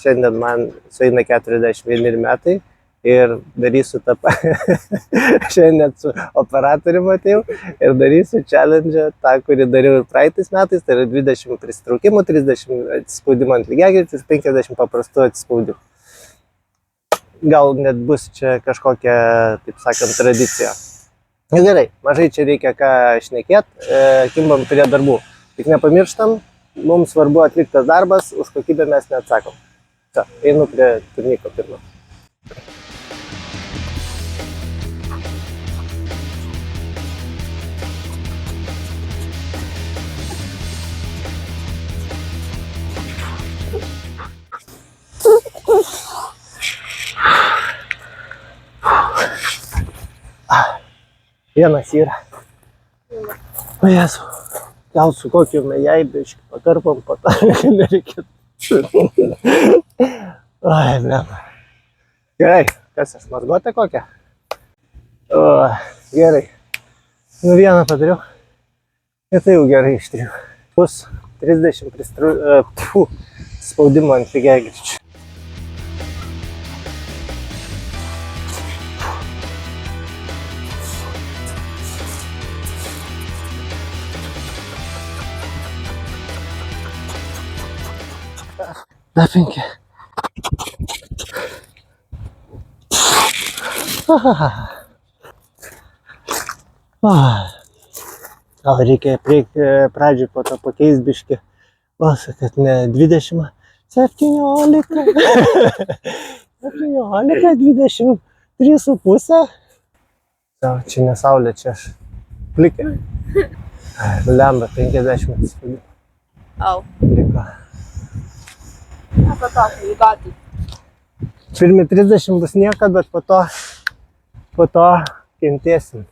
šiandien man sueina 41 metai ir darysiu tą šiandien su operatoriumi atėjau ir darysiu challenge tą, kurį dariau ir praeitais metais, tai yra 20 prisitraukimų, 30 atsispaudimų ant lygiagrečių, 50 paprastų atsispaudimų. Gal net bus čia kažkokia, taip sakant, tradicija. Gerai, mažai čia reikia ką šnekėti, kimbam prie darbų. Tik nepamirštam, mums svarbu atliktas darbas, už kokybę mes neatsakom. Čia, einu prie turniko pirmo. Vienas yra. O Jezu, gal su kokiu jai biškį pakarpam, po to nereikėtų. Ai, blem. Gerai, kas aš, mazgotę kokią? O, gerai. Nu vieną padariau. Ir tai jau gerai iš 3. Bus 30 spaudimo ant lygiagrečių. Dar 5. Gal reikia pradžiui po to pakeis biškį balsą, kad ne 20, 17, 17, 23,5. Čia ne saulė, čia aš plikė. Lemba 50. Au. Liko. Apie to, lygatį. Pirmi 30 bus nieko, bet po to kentėsim.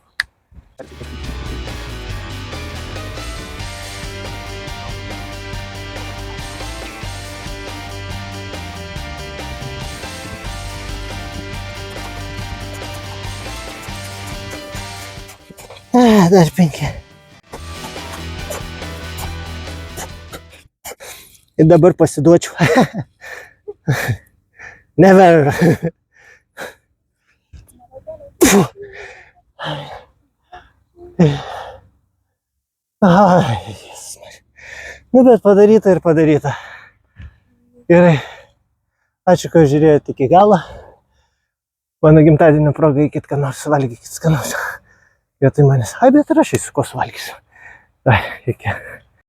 Dar 5. Ir dabar pasiduočiau. Never. Ai, nu, bet padaryta ir padaryta. Gerai. Ačiū, kad žiūrėjote iki galo. Mano gimtadienio proga eikit ką nors, valgykit ką nors. Vietoj manęs. Ai, bet ir aš eisiu, ko suvalgysiu. Ai, iki.